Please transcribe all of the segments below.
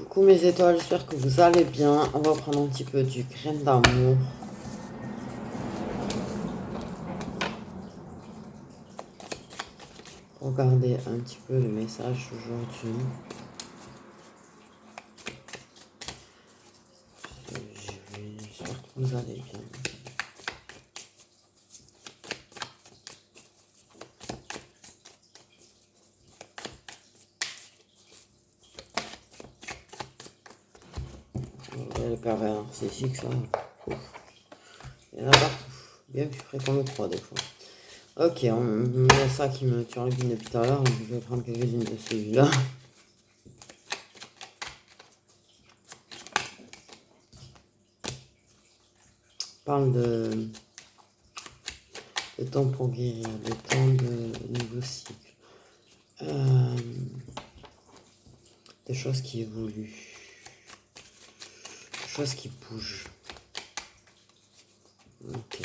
Coucou mes étoiles, j'espère que vous allez bien. On va prendre un petit peu du grain d'amour. Regardez un petit peu le message d'aujourd'hui. J'espère que vous allez bien. Le carré narcissique, ça. Il y en a partout. Bien plus fréquent que 3 des fois. Ok, il y a ça qui me turbine depuis tout à l'heure. Je vais prendre quelques-unes de celui-là. Parle de temps pour guérir, de temps de nouveau cycle. Des choses qui évoluent. Des choses qui bougent. Ok,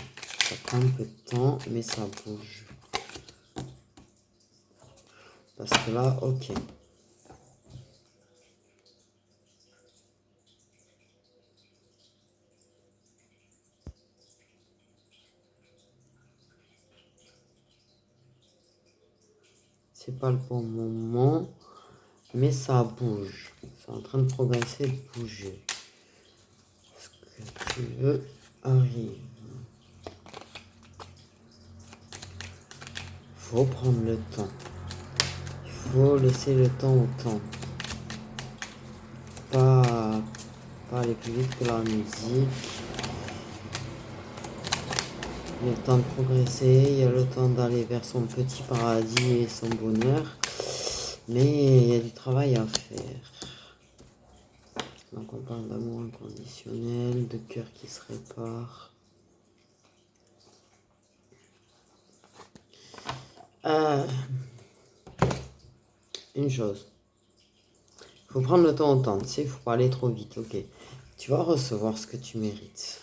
ça prend un peu de temps, mais ça bouge. Parce que là, ok. C'est pas le bon moment, mais ça bouge. C'est en train de progresser, de bouger. Ce que tu veux arrive. Faut prendre le temps. Il faut laisser le temps au temps. Pas aller plus vite que la musique. Il y a le temps de progresser, il y a le temps d'aller vers son petit paradis et son bonheur. Mais il y a du travail à faire. Donc on parle d'amour inconditionnel, de cœur qui se répare. Une chose. Il faut prendre le temps au temps, tu sais, il faut pas aller trop vite, ok. Tu vas recevoir ce que tu mérites.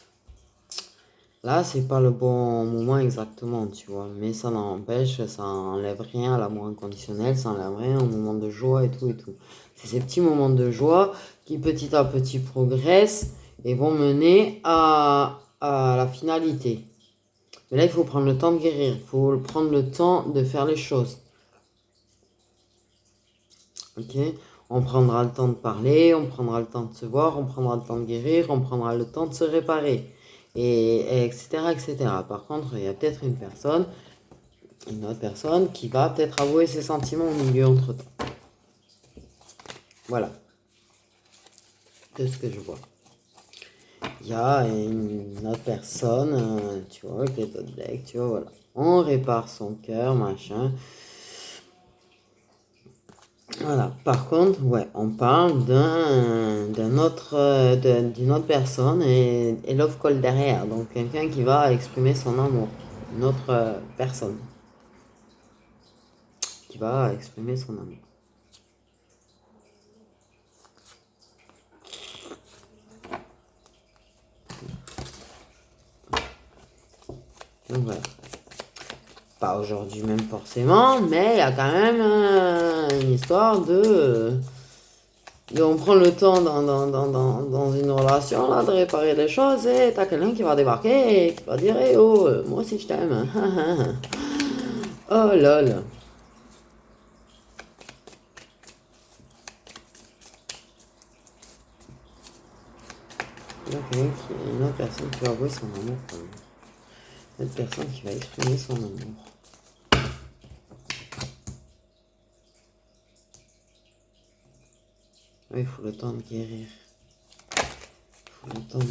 Là, c'est pas le bon moment exactement, tu vois. Mais ça n'empêche, ça enlève rien à l'amour inconditionnel, ça enlève rien au moment de joie et tout et tout. C'est ces petits moments de joie qui petit à petit progressent et vont mener à la finalité. Mais là, il faut prendre le temps de guérir, il faut prendre le temps de faire les choses. Ok, on prendra le temps de parler, on prendra le temps de se voir, on prendra le temps de guérir, on prendra le temps de se réparer, et etc., etc. Par contre, il y a peut-être une autre personne qui va peut-être avouer ses sentiments au milieu entre-temps. Voilà. C'est ce que je vois. Il y a une autre personne, tu vois, avec les autres decks, tu vois, voilà. On répare son cœur, machin. Voilà. Par contre, ouais, on parle d'une autre personne et love call derrière. Donc quelqu'un qui va exprimer son amour. Une autre personne qui va exprimer son amour. Donc voilà. Pas aujourd'hui même forcément, mais il y a quand même une histoire de on prend le temps dans une relation là, de réparer les choses et t'as quelqu'un qui va débarquer et qui va dire hey, oh, moi aussi je t'aime. Oh lol. Il y a quelqu'un une autre personne qui va avouer son amour quand même. Une autre personne qui va exprimer son amour. Oui, il faut le temps de guérir. Il faut le temps le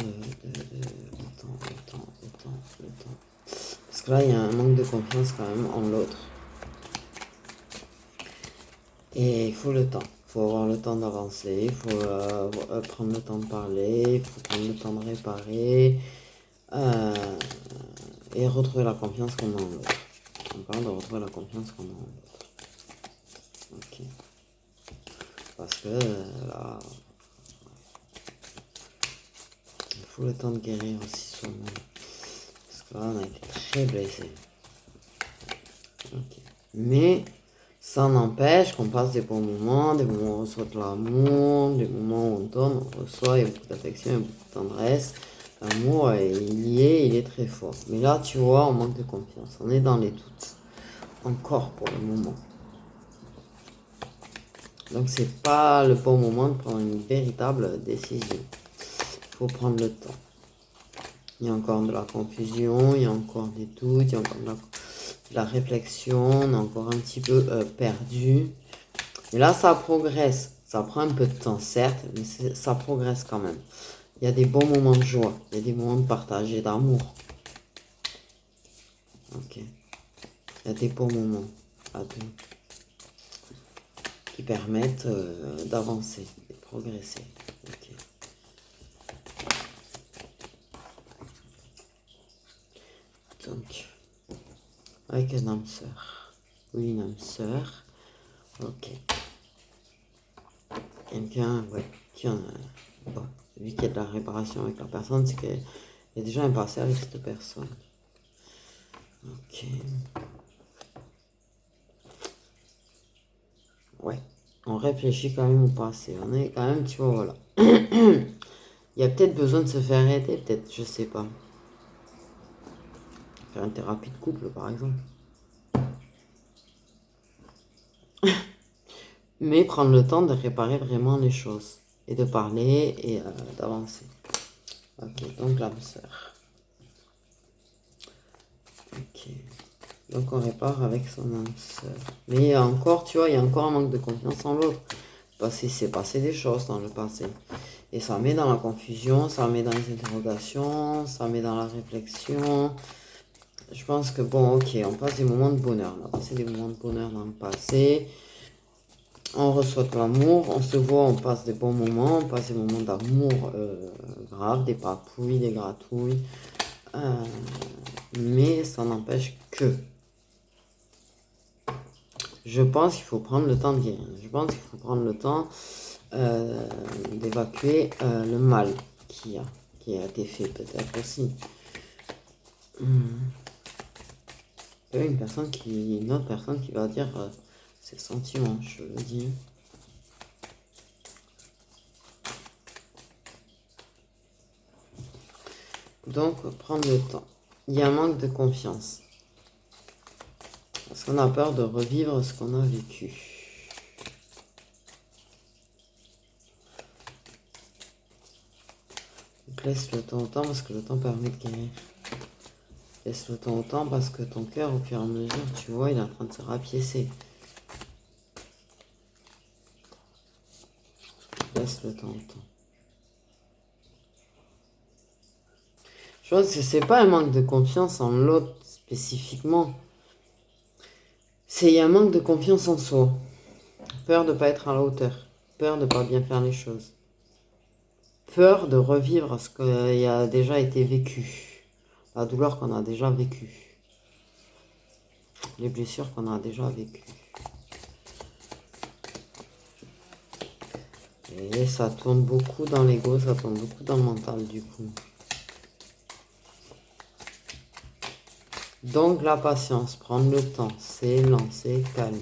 temps. Parce que là, il y a un manque de confiance quand même en l'autre. Et il faut le temps. Il faut avoir le temps d'avancer. Il faut prendre le temps de parler. Il faut prendre le temps de réparer. Et retrouver la confiance qu'on a en l'autre. On parle de retrouver la confiance qu'on a en l'autre. Ok. Parce que là, il faut le temps de guérir aussi soi-même. Parce que là, on a été très blessé. Ok. Mais Ça n'empêche qu'on passe des bons moments, des moments où on reçoit de l'amour, des moments où on donne, on reçoit, il y a beaucoup d'affection, il y a beaucoup de tendresse. L'amour, il est très fort. Mais là, tu vois, on manque de confiance. On est dans les doutes. Encore pour le moment. Donc, c'est pas le bon moment de prendre une véritable décision. Il faut prendre le temps. Il y a encore de la confusion, il y a encore des doutes, il y a encore de la réflexion, on est encore un petit peu perdu. Et là, ça progresse. Ça prend un peu de temps, certes, mais ça progresse quand même. Il y a des bons moments de joie, il y a des moments de partage et d'amour. Ok. Il y a des bons moments à deux qui permettent d'avancer et de progresser. Ok. Donc, avec un âme sœur. Oui, une âme sœur. Ok. Quelqu'un, ouais, qui en a. Bon, vu qu'il y a de la réparation avec la personne, c'est qu'il y a déjà un passé avec cette personne. Ok. Ouais. On réfléchit quand même au passé. On est quand même, tu vois, voilà. Il y a peut-être besoin de se faire aider, peut-être, je sais pas. Faire une thérapie de couple, par exemple. Mais prendre le temps de réparer vraiment les choses. Et de parler et d'avancer. Ok, donc l'âme sœur. Ok. Donc on répare avec son âme sœur. Mais il y a encore, tu vois, il y a encore un manque de confiance en l'autre. Parce qu'il s'est passé des choses dans le passé. Et ça met dans la confusion, ça met dans les interrogations, ça met dans la réflexion. Je pense que bon, ok, on passe des moments de bonheur. On a passé des moments de bonheur dans le passé. On reçoit de l'amour, on se voit, on passe des bons moments, on passe des moments d'amour graves, des papouilles, des gratouilles. Mais ça n'empêche que je pense qu'il faut prendre le temps de guérir. Je pense qu'il faut prendre le temps d'évacuer le mal qui a été fait peut-être aussi. Il y a une autre personne qui va dire ses sentiments, je veux dire. Donc, prendre le temps. Il y a un manque de confiance. Parce qu'on a peur de revivre ce qu'on a vécu. Donc, laisse le temps au temps parce que le temps permet de guérir. Laisse le temps au temps parce que ton cœur, au fur et à mesure, tu vois, il est en train de se rapiécer. Laisse le temps au temps. Je pense que c'est pas un manque de confiance en l'autre spécifiquement. C'est un manque de confiance en soi. Peur de ne pas être à la hauteur. Peur de ne pas bien faire les choses. Peur de revivre ce qui a déjà été vécu. La douleur qu'on a déjà vécue. Les blessures qu'on a déjà vécues. Et ça tourne beaucoup dans l'ego, ça tourne beaucoup dans le mental du coup. Donc la patience, prendre le temps, c'est lent, c'est calme.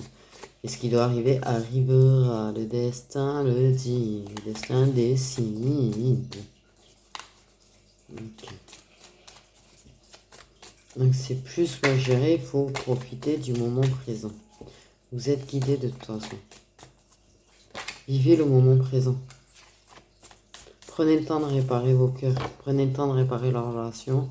Et ce qui doit arriver arrivera, le destin le dit, le destin décide. Okay. Donc c'est plus à gérer, il faut profiter du moment présent. Vous êtes guidé de toute façon. Vivez le moment présent. Prenez le temps de réparer vos cœurs, prenez le temps de réparer la relation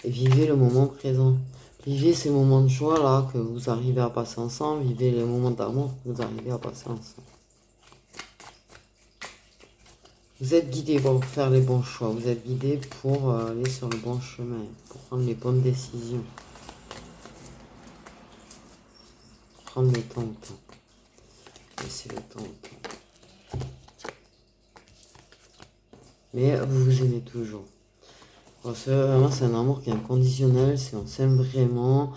et vivez le moment présent. Vivez ces moments de joie là que vous arrivez à passer ensemble, vivez les moments d'amour que vous arrivez à passer ensemble. Vous êtes guidé pour faire les bons choix, vous êtes guidé pour aller sur le bon chemin, pour prendre les bonnes décisions. Prendre le temps au temps. Laissez le temps au temps. Mais vous vous aimez toujours. Vraiment, c'est un amour qui est inconditionnel, si on s'aime vraiment,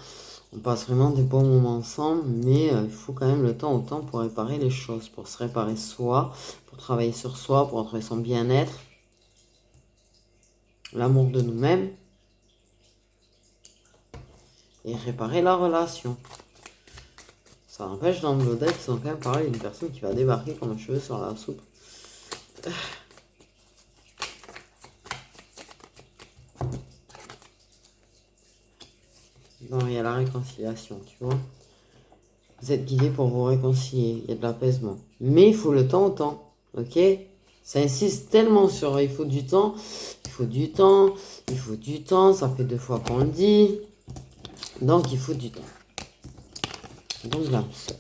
on passe vraiment des bons moments ensemble, mais il faut quand même le temps au temps pour réparer les choses, pour se réparer soi, pour travailler sur soi, pour retrouver son bien-être, l'amour de nous-mêmes, et réparer la relation. Ça n'empêche, dans le deck, ils ont quand même parlé d'une personne qui va débarquer comme un cheveu sur la soupe. Non, il y a la réconciliation, tu vois. Vous êtes guidé pour vous réconcilier, il y a de l'apaisement. Mais il faut le temps au temps, ok? Ça insiste tellement sur il faut du temps, il faut du temps, il faut du temps, ça fait 2 fois qu'on le dit. Donc il faut du temps. Donc l'âme sœur.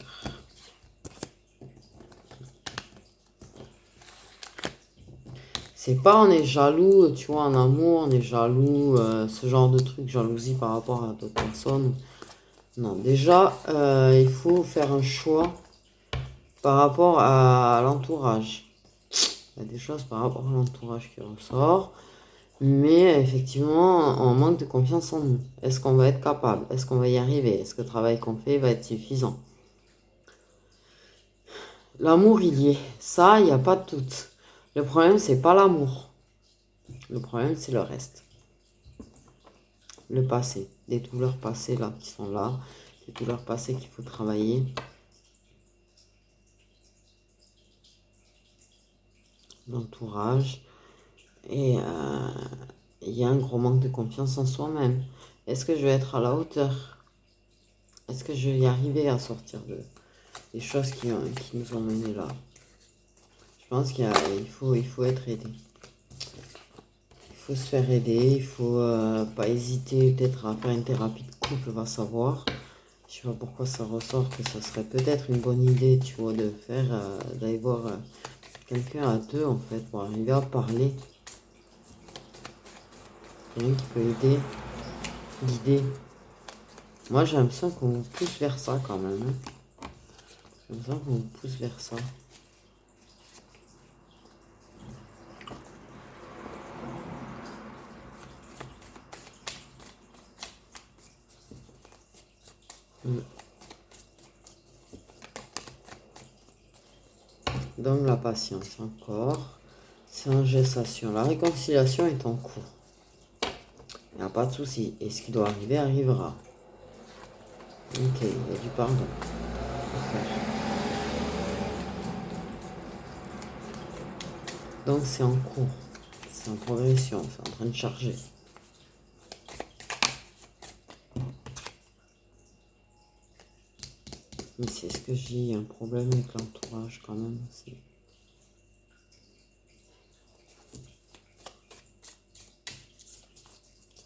C'est pas on est jaloux, tu vois, en amour, on est jaloux, ce genre de truc, jalousie par rapport à d'autres personnes. Non, déjà, il faut faire un choix par rapport à l'entourage. Il y a des choses par rapport à l'entourage qui ressort. Mais effectivement, on manque de confiance en nous. Est-ce qu'on va être capable? Est-ce qu'on va y arriver? Est-ce que le travail qu'on fait va être suffisant? L'amour, il y est. Ça, il n'y a pas de doute. Le problème, c'est pas l'amour. Le problème, c'est le reste. Le passé. Des douleurs passées là, qui sont là. Des douleurs passées qu'il faut travailler. L'entourage. Et il y a un gros manque de confiance en soi-même. Est-ce que je vais être à la hauteur? Est-ce que je vais y arriver à sortir des choses qui nous ont menés là? Je pense qu'il faut être aidé. Il faut se faire aider, il faut pas hésiter peut-être à faire une thérapie de couple, va savoir. Je sais pas pourquoi ça ressort que ça serait peut-être une bonne idée, tu vois, de faire, d'aller voir quelqu'un à deux en fait, pour arriver à parler. Quelqu'un qui peut aider, guider. Moi j'ai l'impression qu'on vous pousse vers ça quand même. Hein. J'ai l'impression qu'on vous pousse vers ça. Donc la patience encore. C'est en gestation. La réconciliation est en cours. Il n'y a pas de souci. Et ce qui doit arriver arrivera. Ok, il y a du pardon. Donc c'est en cours. C'est en progression. C'est en train de charger. Mais c'est ce que j'ai, il y a un problème avec l'entourage quand même aussi.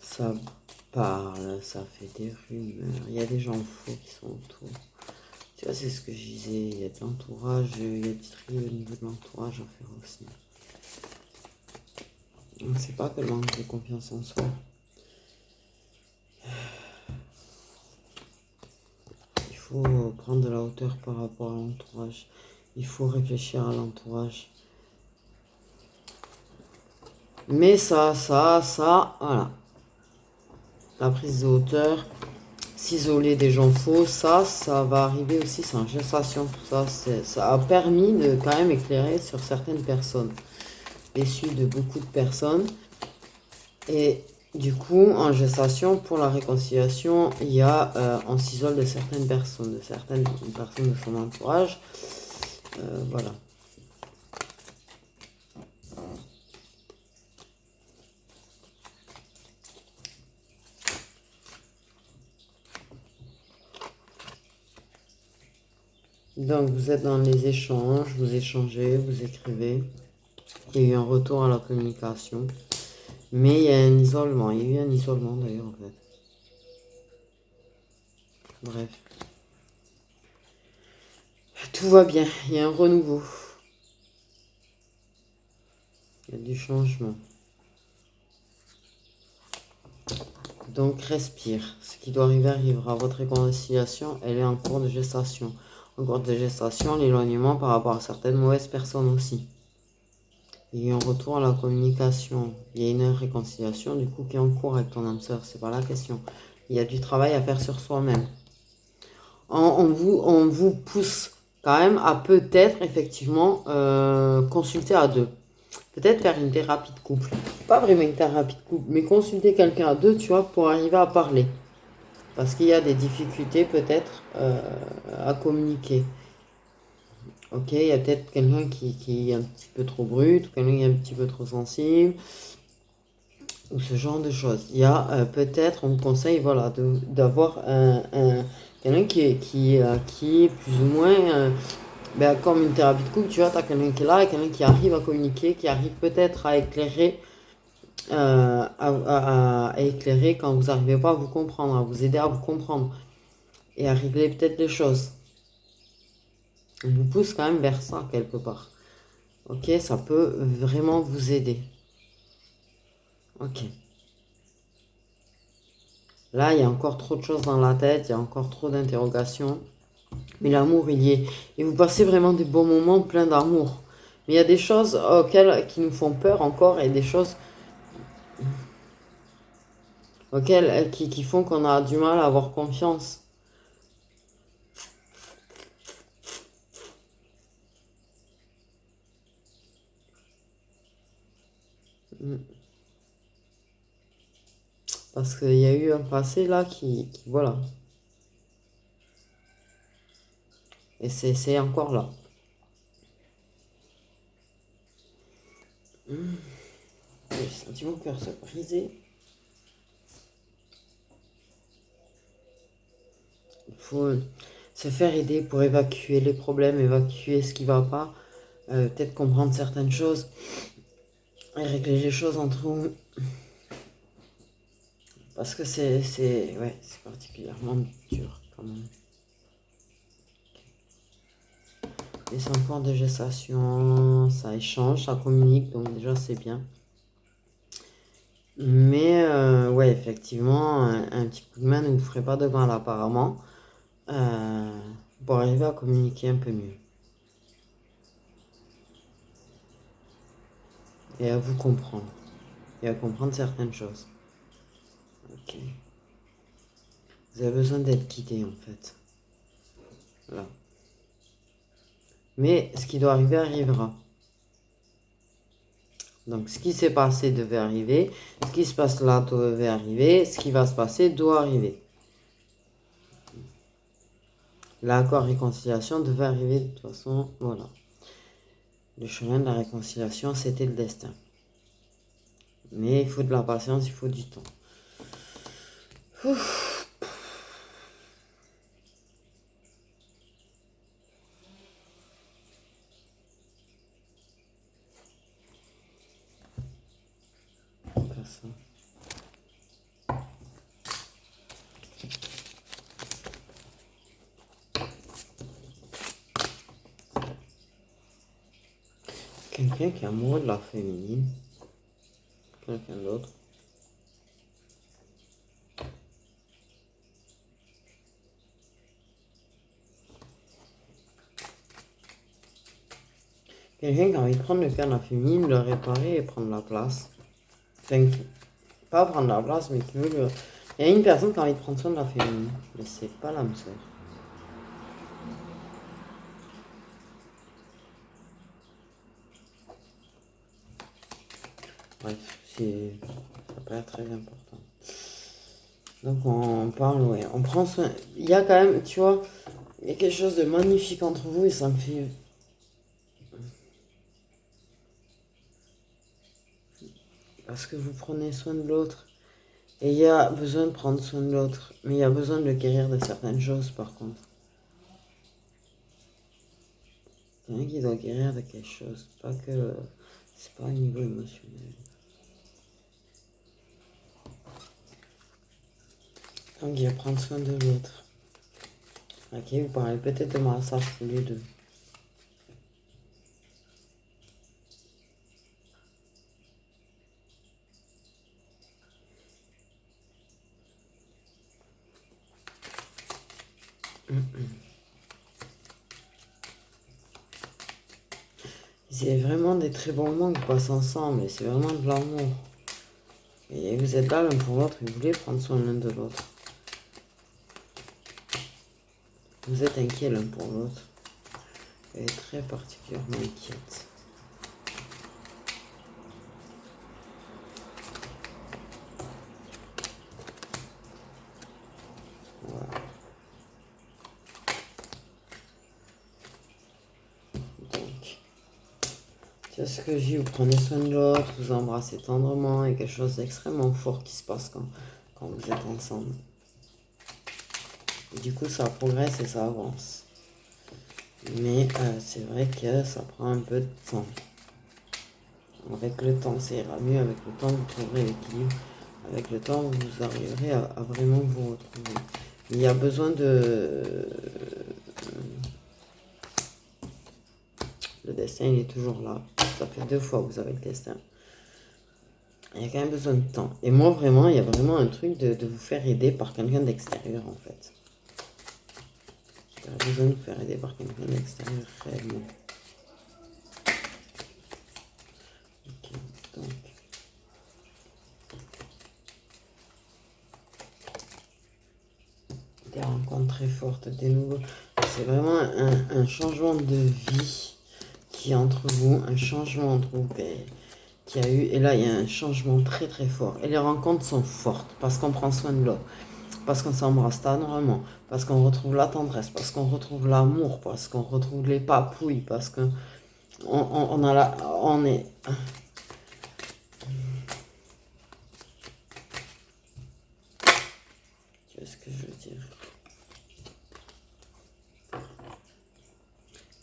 Ça parle, ça fait des rumeurs. Il y a des gens faux qui sont autour. Tu vois, c'est ce que je disais. Il y a de l'entourage, il y a du tri au niveau de l'entourage à faire aussi. C'est pas que le manque de confiance en soi. Il faut prendre de la hauteur par rapport à l'entourage. Il faut réfléchir à l'entourage. Mais ça, voilà. La prise de hauteur, s'isoler des gens faux, ça va arriver aussi, c'est en gestation, tout ça. Ça a permis de quand même éclairer sur certaines personnes. Déçues de beaucoup de personnes. Et du coup, en gestation, pour la réconciliation, il y a, on s'isole de certaines personnes de son entourage. Voilà. Donc, vous êtes dans les échanges, vous échangez, vous écrivez. Il y a eu un retour à la communication. Mais il y a un isolement. Il y a eu un isolement d'ailleurs, en fait. Bref. Tout va bien. Il y a un renouveau. Il y a du changement. Donc, respire. Ce qui doit arriver arrivera. Votre réconciliation, elle est en cours de gestation. En cours de gestation, l'éloignement par rapport à certaines mauvaises personnes aussi. Il y a un retour à la communication. Il y a une réconciliation du coup qui est en cours avec ton âme sœur. C'est pas la question. Il y a du travail à faire sur soi-même. On vous pousse quand même à peut-être effectivement consulter à deux. Peut-être faire une thérapie de couple. Pas vraiment une thérapie de couple, mais consulter quelqu'un à deux, tu vois, pour arriver à parler. Parce qu'il y a des difficultés peut-être à communiquer. Ok, il y a peut-être quelqu'un qui est un petit peu trop brut, ou quelqu'un qui est un petit peu trop sensible, ou ce genre de choses. Il y a peut-être, on me conseille voilà, d'avoir quelqu'un qui est plus ou moins ben, comme une thérapie de couple, tu vois, tu as quelqu'un qui est là, et quelqu'un qui arrive à communiquer, qui arrive peut-être à éclairer, à éclairer quand vous n'arrivez pas à vous comprendre, à vous aider à vous comprendre et à régler peut-être les choses. On vous pousse quand même vers ça quelque part. Ok, ça peut vraiment vous aider. Ok. Là, il y a encore trop de choses dans la tête, il y a encore trop d'interrogations. Mais l'amour, il y est. Et vous passez vraiment des bons moments pleins d'amour. Mais il y a des choses qui nous font peur encore et des choses qui font qu'on a du mal à avoir confiance. Parce qu'il y a eu un passé là voilà. Et c'est encore là. J'ai senti mon cœur se briser. Il faut se faire aider pour évacuer les problèmes, évacuer ce qui va pas. Peut-être comprendre certaines choses et régler les choses entre vous. Parce que ouais, c'est particulièrement dur quand même. Les 5 mois de gestation, ça échange, ça communique, donc déjà c'est bien. Mais ouais, effectivement, un petit coup de main ne vous ferait pas de mal apparemment pour arriver à communiquer un peu mieux. Et à vous comprendre. Et à comprendre certaines choses. Ok. Vous avez besoin d'être guidé en fait. Voilà. Mais ce qui doit arriver arrivera. Donc ce qui s'est passé devait arriver, ce qui se passe là devait arriver, ce qui va se passer doit arriver. L'accord réconciliation devait arriver de toute façon, voilà. Le chemin de la réconciliation, c'était le destin. Mais il faut de la patience, il faut du temps. Ouf. Ça. Quelqu'un qui est amoureux de la féminine. Quelqu'un d'autre. Quelqu'un qui a envie de prendre le cœur de la féminine, le réparer et prendre la place. Enfin, pas prendre la place, mais qui veut le... Il y a une personne qui a envie de prendre soin de la féminine, mais c'est pas l'âme sœur. Bref, ça peut être très important. Donc on parle, ouais, on prend soin. Il y a quand même, tu vois, il y a quelque chose de magnifique entre vous et ça me fait... Parce que vous prenez soin de l'autre. Et il y a besoin de prendre soin de l'autre. Mais il y a besoin de le guérir de certaines choses par contre. Il y en a qui doit guérir de quelque chose. Pas que... C'est pas au niveau émotionnel. Donc il va prendre soin de l'autre. Ok, vous parlez peut-être de massage tous les deux. C'est vraiment des très bons moments que vous passez ensemble et c'est vraiment de l'amour. Et vous êtes là l'un pour l'autre et vous voulez prendre soin l'un de l'autre. Vous êtes inquiets l'un pour l'autre. Elle est très particulièrement inquiète. Parce que vous prenez soin de l'autre, vous embrassez tendrement, il y a quelque chose d'extrêmement fort qui se passe quand vous êtes ensemble. Et du coup, ça progresse et ça avance. Mais c'est vrai que ça prend un peu de temps. Avec le temps, ça ira mieux. Avec le temps, vous trouverez l'équilibre. Avec le temps, vous arriverez à vraiment vous retrouver. Il y a besoin de... Le destin, il est toujours là. Ça fait 2 fois que vous avez le destin. Il y a quand même besoin de temps. Et moi, vraiment, il y a vraiment un truc de vous faire aider par quelqu'un d'extérieur, en fait. Il y a besoin de vous faire aider par quelqu'un d'extérieur, réellement. Ok, donc... Des rencontres très fortes, des nouveaux... C'est vraiment un changement de vie qui est entre vous, un changement entre vous qui a eu. Et là, il y a un changement très très fort. Et les rencontres sont fortes parce qu'on prend soin de l'autre, parce qu'on s'embrasse tendrement, parce qu'on retrouve la tendresse, parce qu'on retrouve l'amour, parce qu'on retrouve les papouilles, parce qu'on on a la... On est... Tu vois ce que je veux dire?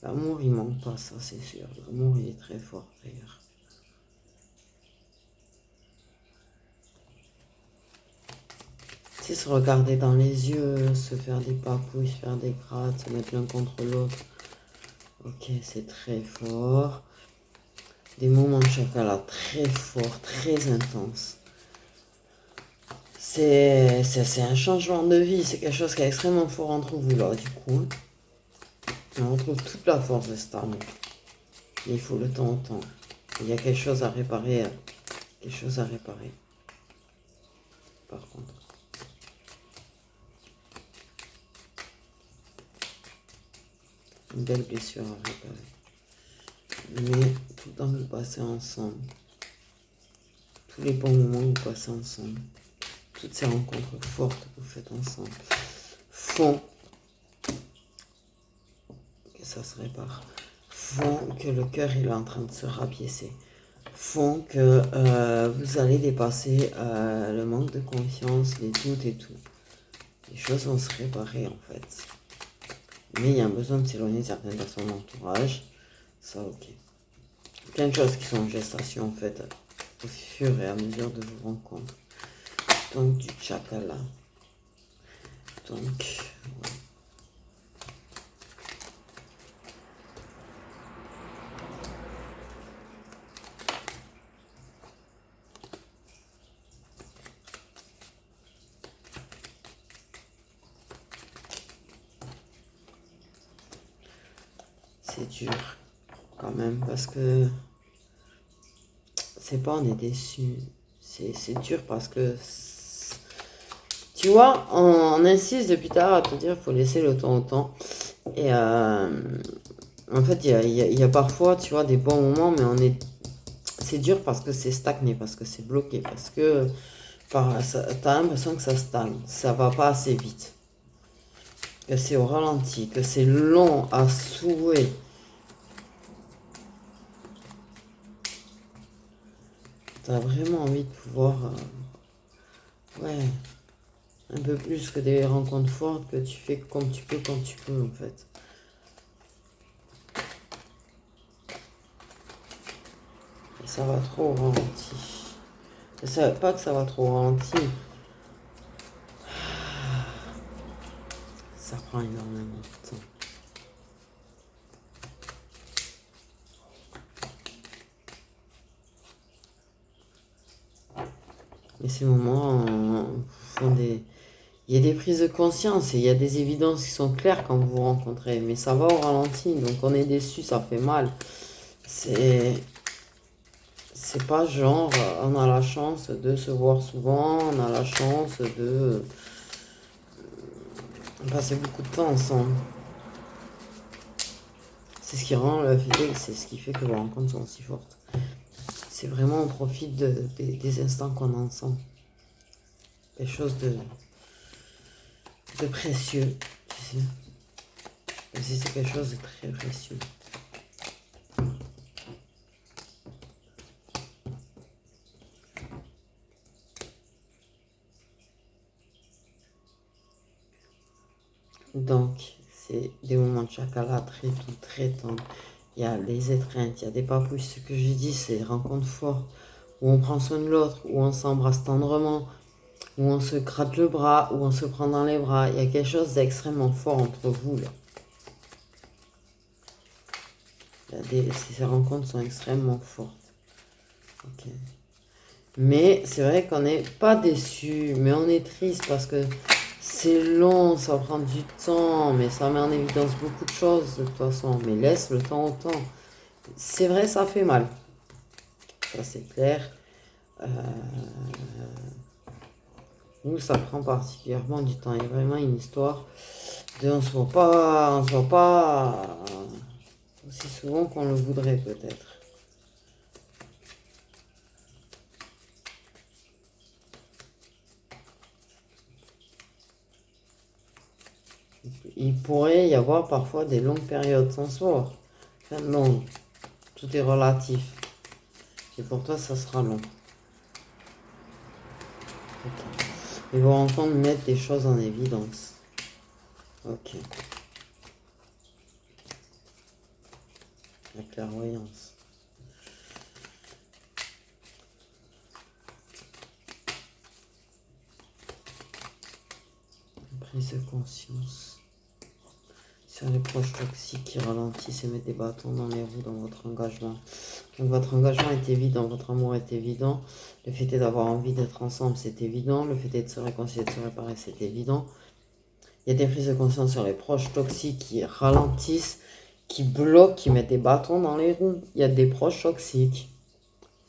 L'amour, il manque pas, ça c'est sûr. L'amour, il est très fort d'ailleurs. C'est se regarder dans les yeux, se faire des papouilles, se faire des grattes, se mettre l'un contre l'autre. Ok, c'est très fort. Des moments de chocolat très forts, très intenses. C'est un changement de vie, c'est quelque chose qui est extrêmement fort entre vous là, du coup. On retrouve toute la force de cet amour. Mais il faut le temps au temps. Il y a quelque chose à réparer. Quelque chose à réparer. Par contre. Une belle blessure à réparer. Mais tout le temps que vous passez ensemble. Tous les bons moments que vous passez ensemble. Toutes ces rencontres fortes que vous faites ensemble. Font que ça se répare. Font que le cœur il est en train de se rabaisser. Font que vous allez dépasser le manque de confiance, les doutes et tout. Les choses vont se réparer en fait. Mais il y a un besoin de s'éloigner de certaines personnes de l'entourage. Ça, ok. Plein de choses qui sont en gestation en fait, au fur et à mesure de vos rencontres. Donc du chakala. Donc, ouais. C'est dur quand même parce que c'est pas on est déçu, c'est dur parce que tu vois, on insiste depuis tard à te dire qu'il faut laisser le temps au temps. Et en fait, il y a parfois, tu vois, des bons moments, mais c'est dur parce que c'est stagné, parce que c'est bloqué, parce que t'as l'impression que ça stagne, ça va pas assez vite, que c'est au ralenti, que c'est long à souhait. T'as vraiment envie de pouvoir, ouais, un peu plus que des rencontres fortes que tu fais comme tu peux quand tu peux en fait. Et ça va trop au ralenti. Pas que ça va trop au ralenti. Ça prend énormément de temps. Et ces moments font des... Il y a des prises de conscience et il y a des évidences qui sont claires quand vous vous rencontrez. Mais ça va au ralenti, donc on est déçu, ça fait mal. C'est pas genre, on a la chance de se voir souvent, on a la chance de passer beaucoup de temps ensemble. C'est ce qui rend la fidélité, c'est ce qui fait que vos rencontres sont si fortes. C'est vraiment, on profite des instants qu'on a ensemble. Quelque chose de précieux, tu sais. Et c'est quelque chose de très précieux. Donc, c'est des moments de chakala très doux, très tendres. Il y a des étreintes, il y a des papouilles. Ce que je dis, c'est des rencontres fortes où on prend soin de l'autre, où on s'embrasse tendrement, où on se gratte le bras, où on se prend dans les bras. Il y a quelque chose d'extrêmement fort entre vous, là. Ces rencontres sont extrêmement fortes. Ok. Mais c'est vrai qu'on n'est pas déçu, mais on est triste parce que c'est long, ça prend du temps, mais ça met en évidence beaucoup de choses de toute façon. Mais laisse le temps au temps. C'est vrai, ça fait mal. Ça, c'est clair. Nous, ça prend particulièrement du temps. Il y a vraiment une histoire de on se voit pas aussi souvent qu'on le voudrait peut-être. Il pourrait y avoir parfois des longues périodes sans se voir. Enfin, longues. Tout est relatif. Et pour toi, ça sera long. Okay. Ils vont entendre mettre des choses en évidence. Ok. La clairvoyance. Prise de conscience. Sur les proches toxiques qui ralentissent et mettent des bâtons dans les roues dans votre engagement. Donc votre engagement est évident, votre amour est évident. Le fait est d'avoir envie d'être ensemble, c'est évident. Le fait est de se réconcilier, de se réparer, c'est évident. Il y a des prises de conscience sur les proches toxiques qui ralentissent, qui bloquent, qui mettent des bâtons dans les roues. Il y a des proches toxiques.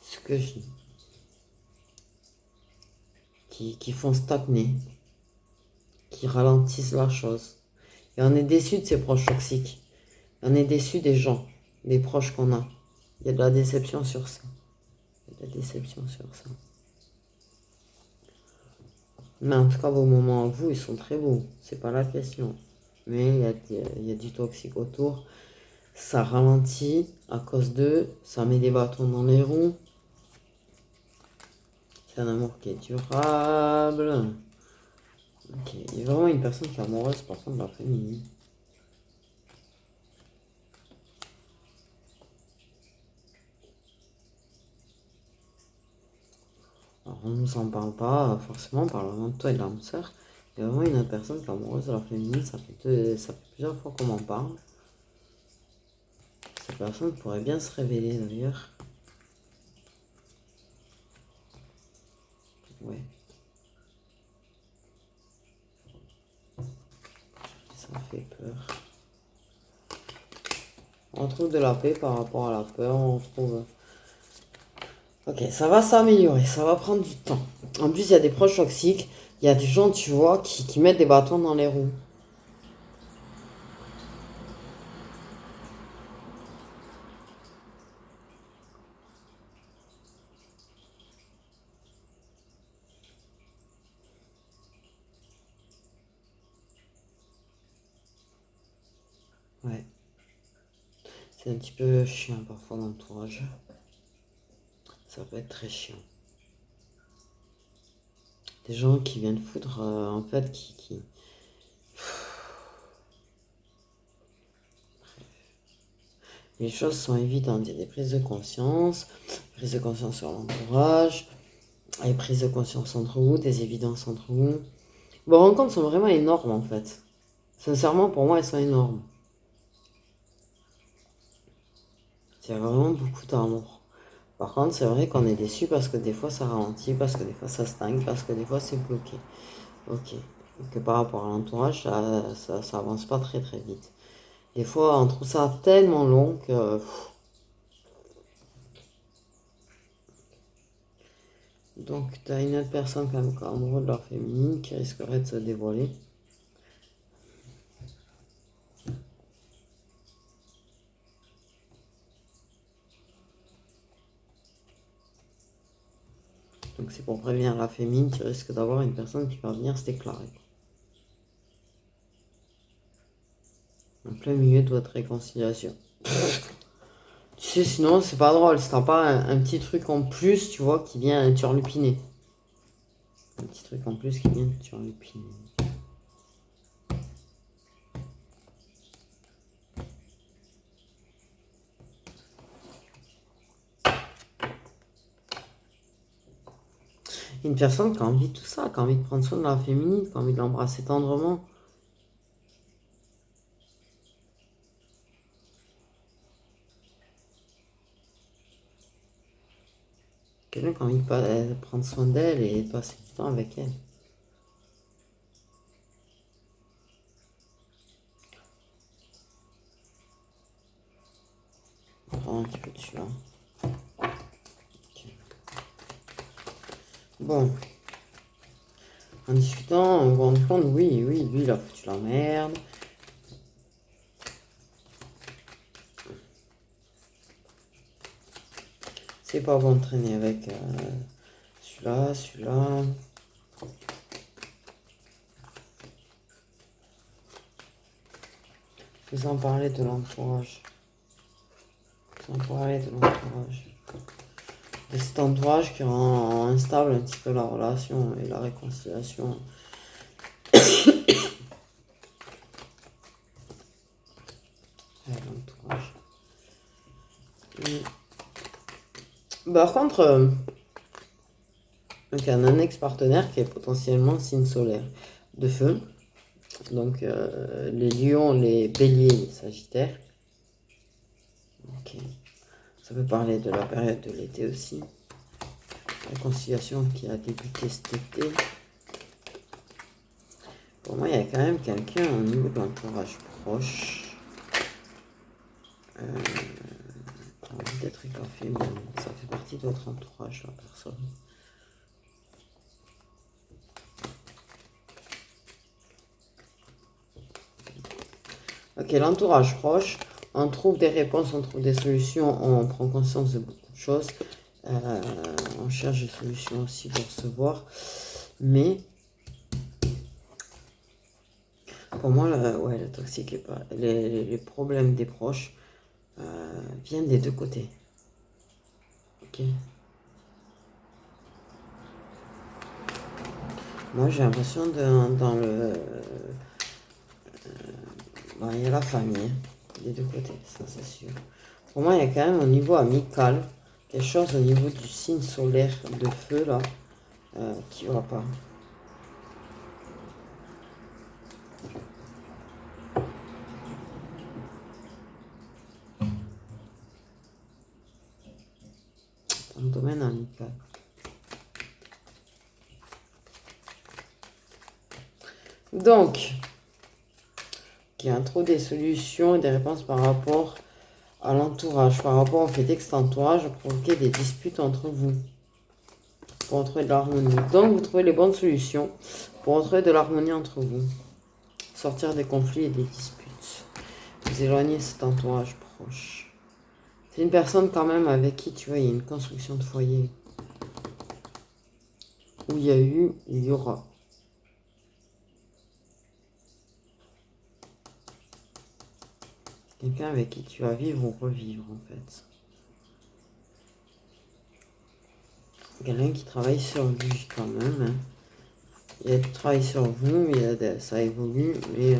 Ce que je dis. Qui font stagner. Qui ralentissent la chose. Et on est déçu de ces proches toxiques. On est déçu des gens, des proches qu'on a. Il y a de la déception sur ça. Il y a de la déception sur ça. Mais en tout cas, vos moments à vous, ils sont très beaux. C'est pas la question. Mais il y a du toxique autour. Ça ralentit à cause d'eux. Ça met des bâtons dans les roues. C'est un amour qui est durable. Ok. Il y a vraiment une personne qui est amoureuse, par contre, de la féminine. Alors, on ne nous en parle pas forcément, parlant de toi et de l'âme sœur. Il y a vraiment une autre personne qui est amoureuse de la féminine. Ça fait plusieurs fois qu'on m'en parle. Cette personne pourrait bien se révéler d'ailleurs. Ouais. Ça fait peur. On trouve de la paix par rapport à la peur. On trouve... Ok, ça va s'améliorer. Ça va prendre du temps. En plus, il y a des proches toxiques. Il y a des gens, tu vois, qui mettent des bâtons dans les roues. Ouais. C'est un petit peu chiant parfois l'entourage. Ça peut être très chiant. Des gens qui viennent foutre, en fait, Les choses sont évidentes. Il y a des prises de conscience sur l'entourage, des prises de conscience entre vous, des évidences entre vous. Vos rencontres sont vraiment énormes en fait. Sincèrement, pour moi, elles sont énormes. Il y a vraiment beaucoup d'amour. Par contre, c'est vrai qu'on est déçu parce que des fois ça ralentit, parce que des fois ça stagne, parce que des fois c'est bloqué. Ok. Et que par rapport à l'entourage, ça avance pas très très vite. Des fois, on trouve ça tellement long que... Donc, tu as une autre personne quand même amoureuse de leur féminine qui risquerait de se dévoiler. Donc, c'est pour prévenir la féminine, tu risques d'avoir une personne qui va venir se déclarer. En plein milieu de votre réconciliation. Tu sais, sinon, c'est pas drôle. Si t'as pas un petit truc en plus, tu vois, qui vient turlupiner. Un petit truc en plus qui vient turlupiner. Une personne qui a envie de tout ça, qui a envie de prendre soin de la féminine, qui a envie de l'embrasser tendrement. Quelqu'un qui a envie de prendre soin d'elle et de passer du temps avec elle. On va prendre un petit peu dessus là. Okay. Bon. En discutant, on va rendre compte, oui, lui, il a foutu la merde. C'est pas bon de traîner avec celui-là. Faisons parler de l'entourage. De cet entourage qui rend instable un petit peu la relation et la réconciliation. L'entourage. Par contre, il y a un ex-partenaire qui est potentiellement signe solaire de feu. Donc les lions, les béliers, les sagittaires. Ok. Ça peut parler de la période de l'été aussi. Réconciliation qui a débuté cet été. Pour moi, il y a quand même quelqu'un au niveau de l'entourage proche. Envie d'être écoffé, mais ça fait partie de votre entourage, la personne. Ok, l'entourage proche, on trouve des réponses, on trouve des solutions, on prend conscience de beaucoup de choses. On cherche des solutions aussi pour se voir. Mais pour moi, le toxique est pas. Les problèmes des proches viennent des deux côtés. Ok. Moi, j'ai l'impression dans le. Il y a la famille, des deux côtés, ça c'est sûr. Pour moi, il y a quand même au niveau amical, quelque chose au niveau du signe solaire de feu là, qui va pas. Dans le domaine amical. Donc, il y a trop des solutions et des réponses par rapport à l'entourage, par rapport au fait que cet entourage a provoqué des disputes entre vous, pour retrouver de l'harmonie. Donc, vous trouvez les bonnes solutions pour retrouver de l'harmonie entre vous, sortir des conflits et des disputes, vous éloigner de cet entourage proche. C'est une personne quand même avec qui, tu vois, il y a une construction de foyer, où il y a eu, il y aura. Quelqu'un avec qui tu vas vivre ou revivre, en fait. Quelqu'un qui travaille sur lui, quand même. Hein. Il y a du travail sur vous, ça évolue, mais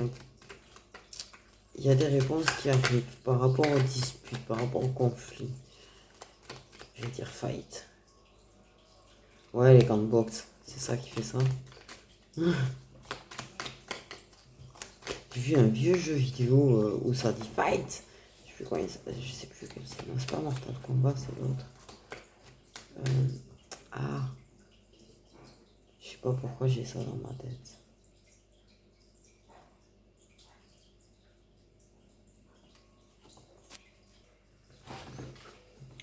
il y a des réponses qui arrivent par rapport aux disputes, par rapport aux conflits. Je vais dire fight. Ouais, les gants de boxe, c'est ça qui fait ça. J'ai vu un vieux jeu vidéo où ça dit fight. Je sais plus je sais plus quel c'est. Non, c'est pas Mortal Kombat, c'est l'autre. Je sais pas pourquoi j'ai ça dans ma tête.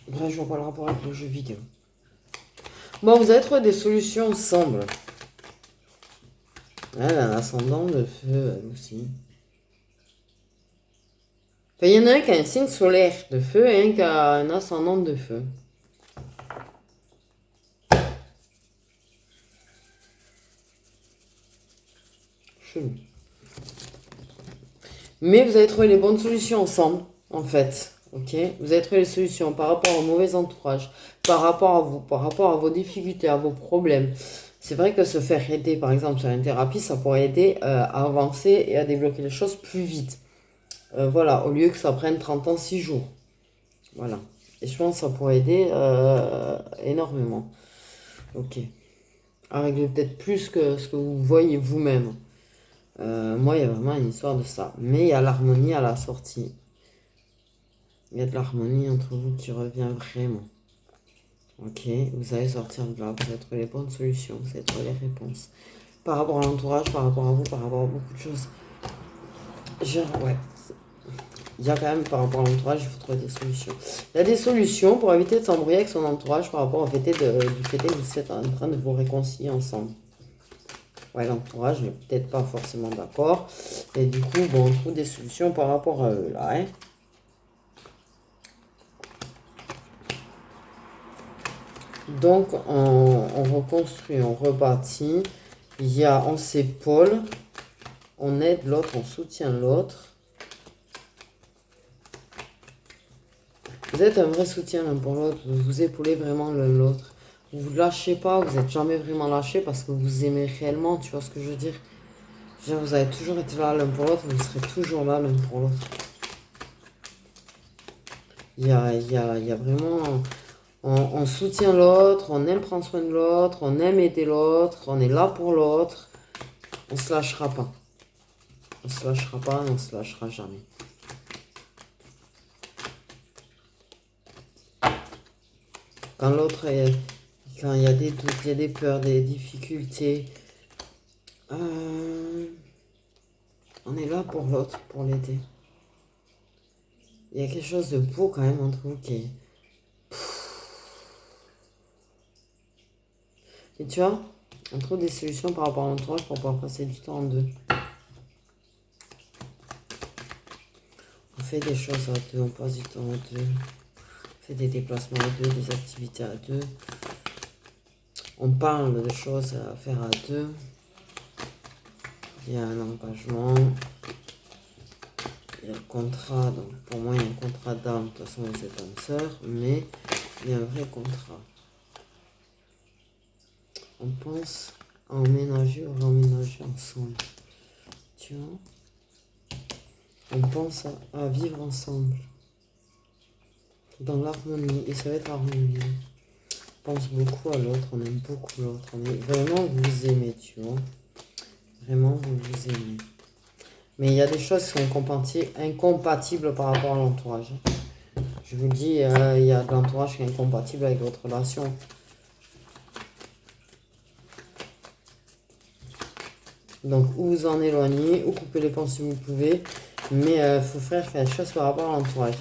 Bref, je vois pas le rapport avec le jeu vidéo. Bon, vous allez trouver des solutions ensemble. Elle a un ascendant de feu, elle aussi. Enfin, il y en a un qui a un signe solaire de feu et un qui a un ascendant de feu. Chelou. Mais vous allez trouver les bonnes solutions ensemble, en fait. Ok, vous allez trouver les solutions par rapport au mauvais entourage, par rapport à vous, par rapport à vos difficultés, à vos problèmes. C'est vrai que se faire aider, par exemple, sur une thérapie, ça pourrait aider à avancer et à débloquer les choses plus vite. Voilà, au lieu que ça prenne 30 ans, 6 jours. Voilà. Et je pense que ça pourrait aider énormément. Ok. à régler peut-être plus que ce que vous voyez vous-même. Moi, il y a vraiment une histoire de ça. Mais il y a l'harmonie à la sortie. Il y a de l'harmonie entre vous qui revient vraiment. Ok, vous allez sortir de là, vous allez trouver les bonnes solutions, vous allez trouver les réponses. Par rapport à l'entourage, par rapport à vous, par rapport à beaucoup de choses. Ouais. Il y a quand même, par rapport à l'entourage, il faut trouver des solutions. Il y a des solutions pour éviter de s'embrouiller avec son entourage par rapport au fait du fait que vous êtes en train de vous réconcilier ensemble. Ouais, l'entourage n'est peut-être pas forcément d'accord. Et du coup, bon, on trouve des solutions par rapport à eux, là, hein. Donc, on reconstruit, on rebâtit. On s'épaule, on aide l'autre, on soutient l'autre. Vous êtes un vrai soutien l'un pour l'autre, vous vous épaulez vraiment l'un l'autre. Vous ne lâchez pas, vous n'êtes jamais vraiment lâché parce que vous aimez réellement, tu vois ce que je veux dire? Vous avez toujours été là l'un pour l'autre, vous serez toujours là l'un pour l'autre. Il y a vraiment... On soutient l'autre, on aime prendre soin de l'autre, on aime aider l'autre, on est là pour l'autre. On ne se lâchera pas. On ne se lâchera pas et on ne se lâchera jamais. Quand l'autre est... Quand il y a des doutes, il y a des peurs, des difficultés, on est là pour l'autre, pour l'aider. Il y a quelque chose de beau quand même entre vous qui est... Et tu vois, on trouve des solutions par rapport à l'entourage pour pouvoir passer du temps en deux. On fait des choses à deux, on passe du temps à deux. On fait des déplacements à deux, des activités à deux. On parle de choses à faire à deux. Il y a un engagement. Il y a le contrat. Donc pour moi, il y a un contrat d'âme. De toute façon, vous êtes âme sœur. Mais il y a un vrai contrat. On pense à emménager ou réemménager ensemble. Tu vois? On pense à vivre ensemble. Dans l'harmonie. Et ça va être harmonie. On pense beaucoup à l'autre. On aime beaucoup l'autre. Vraiment, vous vous aimez, tu vois. Vraiment, vous vous aimez. Mais il y a des choses qui sont incompatibles par rapport à l'entourage. Je vous dis, il y a de l'entourage qui est incompatible avec votre relation. Donc, ou vous en éloignez, ou coupez les ponts si vous pouvez. Mais il faut faire quelque chose par rapport à l'entourage.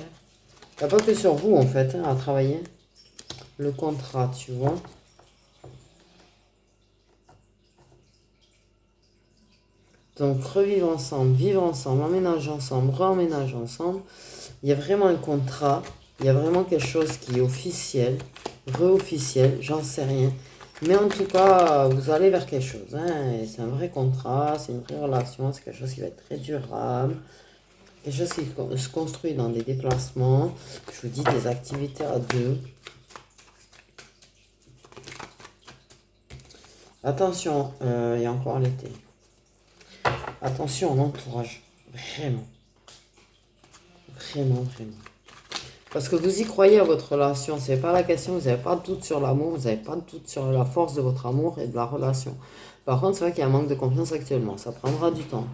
Il n'y a pas que sur vous, en fait, à travailler. Le contrat, tu vois. Donc, revivre ensemble, vivre ensemble, emménager ensemble, re-emménager ensemble. Il y a vraiment un contrat. Il y a vraiment quelque chose qui est officiel, re-officiel, j'en sais rien. Mais en tout cas, vous allez vers quelque chose. Hein. C'est un vrai contrat, c'est une vraie relation, c'est quelque chose qui va être très durable. Quelque chose qui se construit dans des déplacements. Je vous dis des activités à deux. Attention, il y a encore l'été. Attention à l'entourage. Vraiment. Vraiment, vraiment. Parce que vous y croyez à votre relation. C'est pas la question. Vous n'avez pas de doute sur l'amour. Vous n'avez pas de doute sur la force de votre amour et de la relation. Par contre, c'est vrai qu'il y a un manque de confiance actuellement. Ça prendra du temps.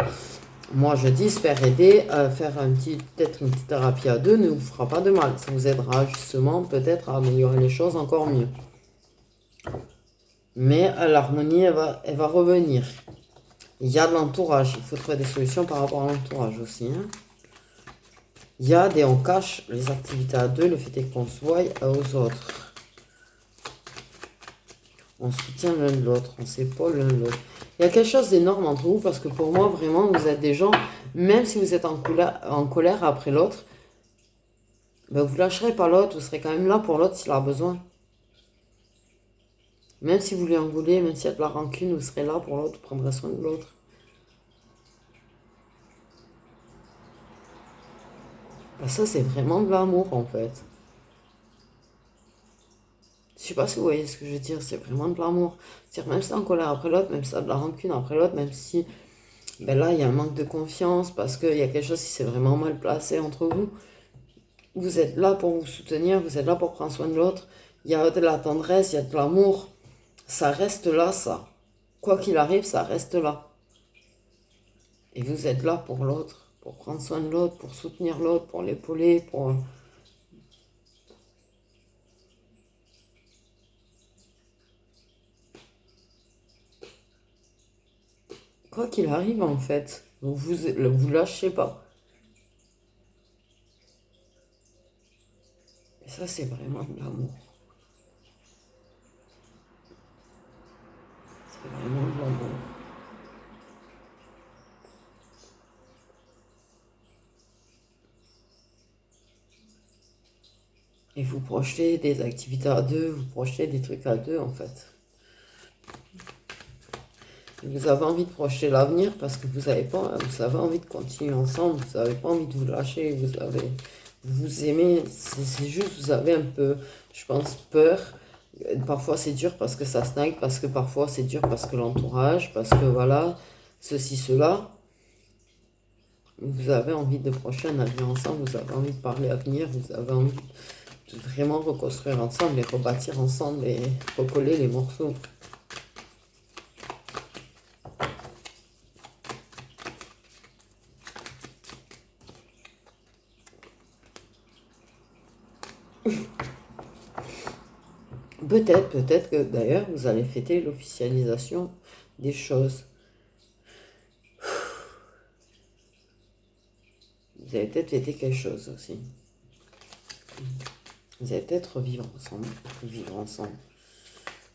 Moi, je dis se faire aider, faire peut-être une petite thérapie à deux ne vous fera pas de mal. Ça vous aidera justement peut-être à améliorer les choses encore mieux. Mais l'harmonie, elle va revenir. Il y a de l'entourage. Il faut trouver des solutions par rapport à l'entourage aussi. Hein. On cache les activités à deux. Le fait est qu'on se voie aux autres. On soutient l'un de l'autre. On s'épaule l'un de l'autre. Il y a quelque chose d'énorme entre vous parce que pour moi, vraiment, vous êtes des gens, même si vous êtes en colère après l'autre, ben vous ne lâcherez pas l'autre. Vous serez quand même là pour l'autre s'il a besoin. Même si vous lui en voulez, même s'il y a de la rancune, vous serez là pour l'autre, vous prendrez soin de l'autre. Ben ça, c'est vraiment de l'amour, en fait. Je sais pas si vous voyez ce que je veux dire, c'est vraiment de l'amour. C'est-à-dire, même si t'es en colère après l'autre, même si t'as de la rancune après l'autre, même si, ben là, il y a un manque de confiance, parce qu'il y a quelque chose qui s'est vraiment mal placé entre vous. Vous êtes là pour vous soutenir, vous êtes là pour prendre soin de l'autre. Il y a de la tendresse, il y a de l'amour. Ça reste là, ça. Quoi qu'il arrive, ça reste là. Et vous êtes là pour l'autre, pour prendre soin de l'autre, pour soutenir l'autre, pour l'épauler, pour... Quoi qu'il arrive, en fait, vous lâchez pas. Et ça, c'est vraiment de l'amour. C'est vraiment de l'amour. Et vous projetez des activités à deux, vous projetez des trucs à deux, en fait. Vous avez envie de projeter l'avenir parce que vous avez envie de continuer ensemble, vous n'avez pas envie de vous lâcher, vous aimez, c'est juste, vous avez un peu, je pense, peur. Parfois c'est dur parce que ça snack, parce que parfois c'est dur parce que l'entourage, parce que voilà, ceci, cela. Vous avez envie de projeter un avenir ensemble, vous avez envie de parler avenir, vous avez envie de vraiment reconstruire ensemble et rebâtir ensemble et recoller les morceaux. Peut-être que d'ailleurs vous allez fêter l'officialisation des choses. Vous allez peut-être fêter quelque chose aussi. Vous allez peut-être vivre ensemble. Vivre ensemble.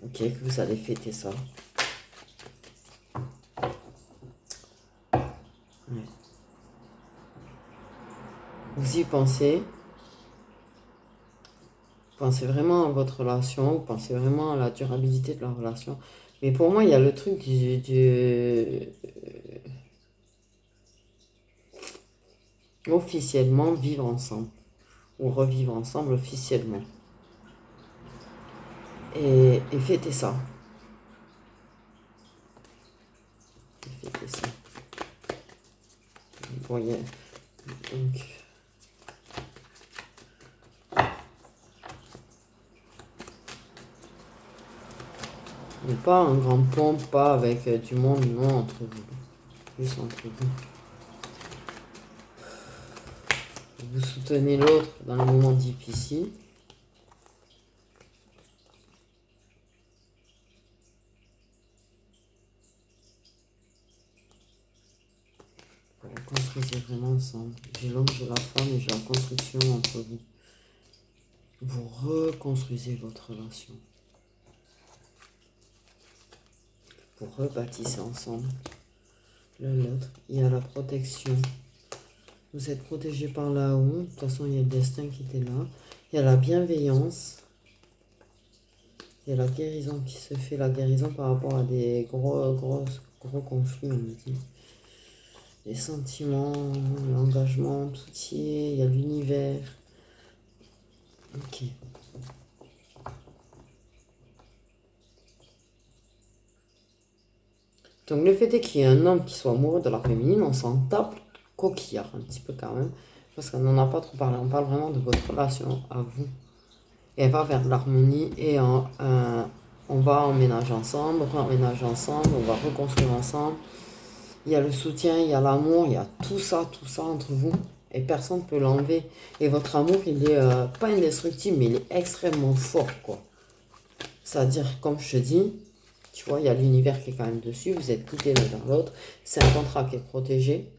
Ok, que vous allez fêter ça. Ouais. Vous y pensez. Pensez vraiment à votre relation. Vous pensez vraiment à la durabilité de la relation. Mais pour moi, il y a le truc officiellement vivre ensemble. Ou revivre ensemble officiellement. Et fêter ça. Fêter ça. Vous voyez. Donc, mais pas en grande pompe, pas avec du monde, non, entre vous. Juste entre vous. Vous soutenez l'autre dans les moments difficiles. Vous la construisez vraiment ensemble. J'ai l'homme, j'ai la femme et j'ai la construction entre vous. Vous reconstruisez votre relation. Vous rebâtissez ensemble l'autre. Il y a la protection. Vous êtes protégé par là-haut. De toute façon, il y a le destin qui était là. Il y a la bienveillance. Il y a la guérison qui se fait. La guérison par rapport à des gros conflits, on me dit. Les sentiments, l'engagement, tout y est. Il y a l'univers. Ok. Donc le fait est qu'il y ait un homme qui soit amoureux de la féminine, on s'en tape coquillard un petit peu quand même. Parce qu'on n'en a pas trop parlé, on parle vraiment de votre relation à vous. Et elle va vers de l'harmonie et on va emménager ensemble, re-emménager ensemble, on va reconstruire ensemble. Il y a le soutien, il y a l'amour, il y a tout ça entre vous. Et personne ne peut l'enlever. Et votre amour, il est pas indestructible, mais il est extrêmement fort, quoi. C'est-à-dire, comme je te dis, tu vois, il y a l'univers qui est quand même dessus, vous êtes quittés l'un dans l'autre. C'est un contrat qui est protégé.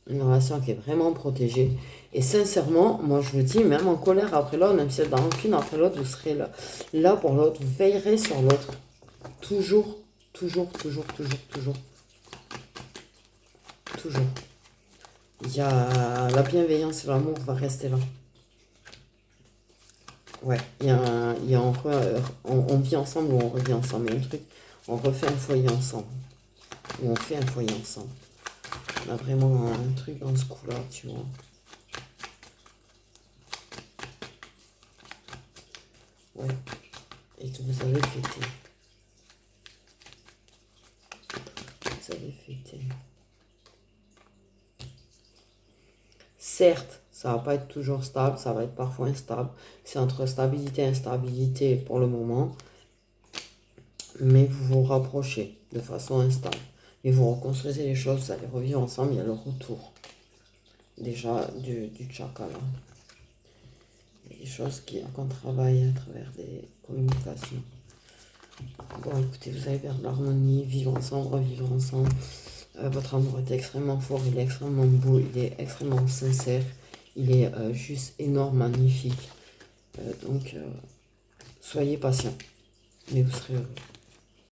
Une relation qui est vraiment protégée. Et sincèrement, moi je vous dis, même en colère après l'autre, même si vous êtes dans rancune après l'autre, vous serez là, là pour l'autre, vous veillerez sur l'autre. Toujours, toujours, toujours, toujours, toujours. Toujours. Il y a la bienveillance et l'amour va rester là. Ouais, il y a on vit ensemble ou on revit ensemble. Il y a un truc, on refait un foyer ensemble. Ou on fait un foyer ensemble. On a vraiment un truc dans ce coup-là, tu vois. Ouais. Et que vous avez fêté. Vous avez fêté. Certes, ça va pas être toujours stable, ça va être parfois instable. C'est entre stabilité et instabilité pour le moment. mais vous vous rapprochez de façon instable. Et vous reconstruisez les choses, vous allez revivre ensemble, il y a le retour déjà du chakra là. Des choses qu'on travaille à travers des communications. Bon, écoutez, vous allez vers l'harmonie, vivre ensemble, revivre ensemble. Votre amour est extrêmement fort, il est extrêmement beau, il est extrêmement sincère, il est juste énorme, magnifique. Donc, soyez patient, mais vous serez heureux.